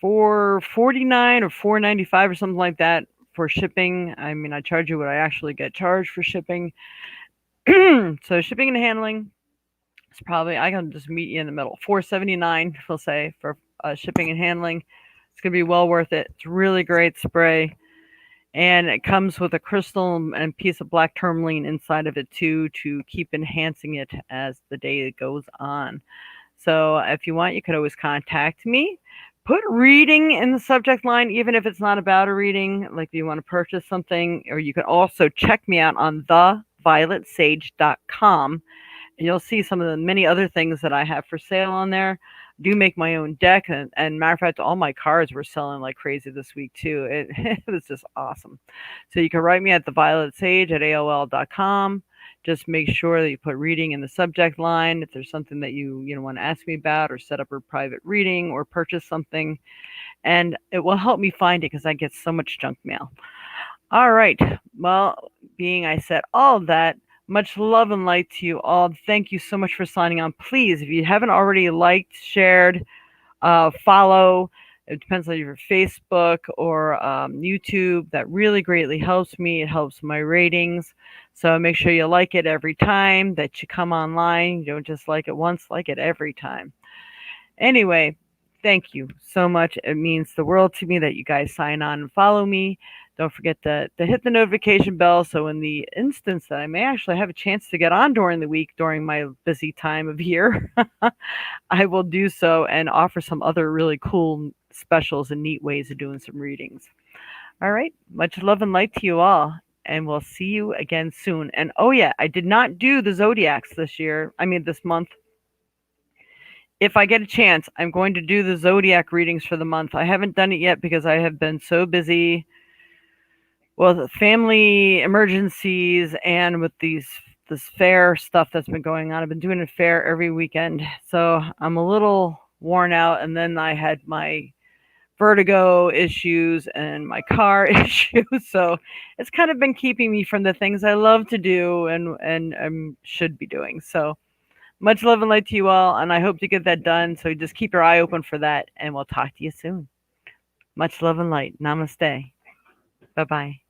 $4.49 or $4.95 or something like that for shipping. I mean, I charge you what I actually get charged for shipping. So shipping and handling is probably I can just meet you in the middle. $4.79, we'll say, for shipping and handling. It's gonna be well worth it. It's really great spray. And it comes with a crystal and piece of black tourmaline inside of it too to keep enhancing it as the day goes on. So if you want, you could always contact me. Put reading in the subject line, even if it's not about a reading, like if you want to purchase something, or you can also check me out on thevioletsage.com. And you'll see some of the many other things that I have for sale on there. Do make my own deck, and matter of fact, all my cards were selling like crazy this week too. It was just awesome. So you can write me at thevioletsage at AOL.com. Just make sure that you put reading in the subject line if there's something that you want to ask me about or set up a private reading or purchase something, and it will help me find it because I get so much junk mail. All right. Well, being I said all of that, much love and light to you all. Thank you so much for signing on. Please, if you haven't already liked, shared, follow. It depends on your Facebook or YouTube. That really greatly helps me. It helps my ratings. So make sure you like it every time that you come online. You don't just like it once, like it every time. Anyway, thank you so much. It means the world to me that you guys sign on and follow me. Don't forget to hit the notification bell so in the instance that I may actually have a chance to get on during the week during my busy time of year, I will do so and offer some other really cool specials and neat ways of doing some readings. All right. Much love and light to you all. And we'll see you again soon. And oh, yeah, I did not do the zodiacs this year. I mean, this month. If I get a chance, I'm going to do the zodiac readings for the month. I haven't done it yet because I have been so busy with family emergencies and with this fair stuff that's been going on. I've been doing a fair every weekend, so I'm a little worn out. And then I had my vertigo issues and my car issues, so it's kind of been keeping me from the things I love to do and should be doing. So much love and light to you all, and I hope to get that done. So just keep your eye open for that, and we'll talk to you soon. Much love and light. Namaste. Bye bye.